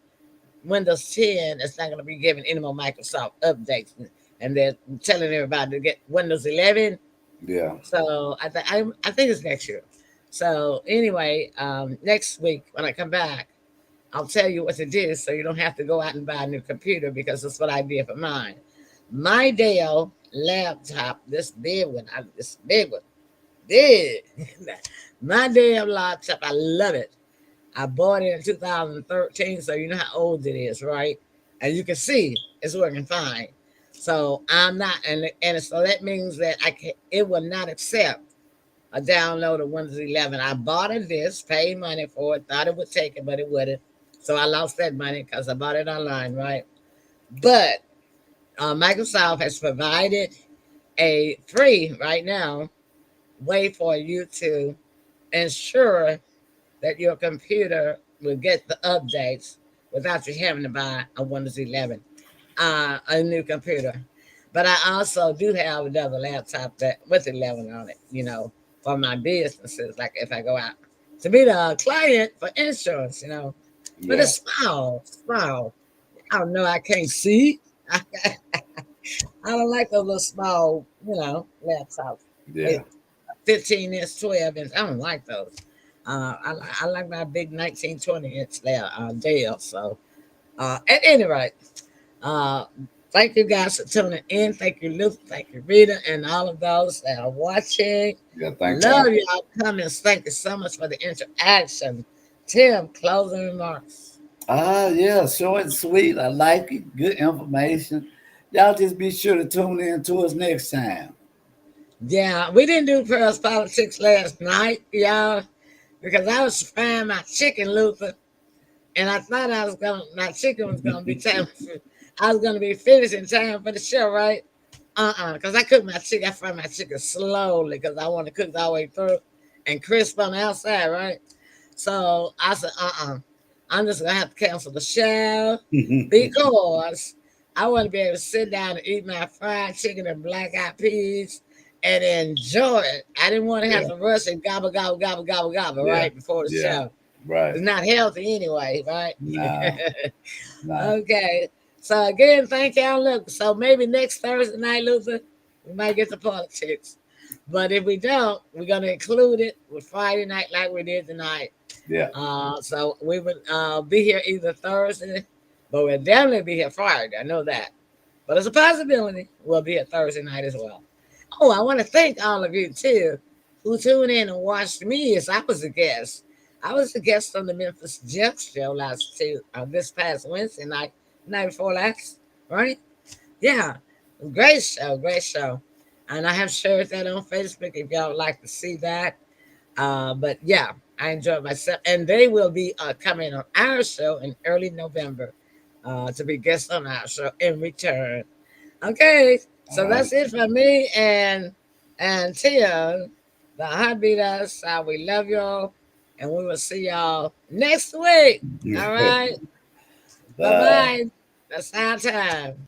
Windows 10. It's not going to be giving any more Microsoft updates, and they're telling everybody to get Windows 11. Yeah. So I think it's next year. So anyway, next week when I come back, I'll tell you what to do, so you don't have to go out and buy a new computer, because that's what I did for mine. My Dell laptop, this big one, big. My Dell laptop, I love it. I bought it in 2013, so you know how old it is, right? And you can see it's working fine. So I'm not, and so that means that it will not accept a download of Windows 11. I bought a disc, paid money for it, thought it would take it, but it wouldn't. So I lost that money because I bought it online, right? But Microsoft has provided a free right now way for you to ensure that your computer will get the updates without you having to buy a Windows 11, a new computer. But I also do have another laptop that with 11 on it, for my businesses. Like if I go out to be the client for insurance, but Yeah. it's small, small. I don't know. I can't see. I don't like those little small, laptops. Yeah. 15 inch, 12 inch. I don't like those. I like my big 19, 20 inch there, Dell. So, at any rate, uh, thank you guys for tuning in. Thank you, Luke. Thank you, Rita, and all of those that are watching. Yeah. Thank Love you. y'all comments. Thank you so much for the interaction. Tim, closing remarks. Yeah, short and sweet. I like it. Good information. Y'all just be sure to tune in to us next time. Yeah, we didn't do Pearls Politics last night, y'all, because I was frying my chicken, Luther. And I thought my chicken was gonna be time. I was gonna be finished in time for the show, right? Because I cook my chicken. I fry my chicken slowly because I want to cook it all the way through and crisp on the outside, right? So I said, I'm just gonna have to cancel the show because I want to be able to sit down and eat my fried chicken and black eyed peas and enjoy it. I didn't want to have Yeah. to rush and gobble, gobble, gobble, gobble, gobble, Yeah. right before the Yeah. show. Right. It's not healthy anyway, right? Nah. Nah. Okay. So again, thank y'all. Look, so maybe next Thursday night, Luther, we might get to politics. But if we don't, we're gonna include it with Friday night like we did tonight. Yeah. So we would be here either Thursday, but we'll definitely be here Friday. I know that. But it's a possibility we'll be here Thursday night as well. Oh, I want to thank all of you too who tuned in and watched me as I was a guest. I was a guest on the Memphis Jeff show this past Wednesday night before last, right? Yeah, great show, great show. And I have shared that on Facebook if y'all would like to see that. But yeah, I enjoyed myself. And they will be coming on our show in early November to be guests on our show in return. Okay, All so right. that's it for me and Tia, the Heartbeaters. We love y'all, and we will see y'all next week. All right, bye Bye. bye. That's our time.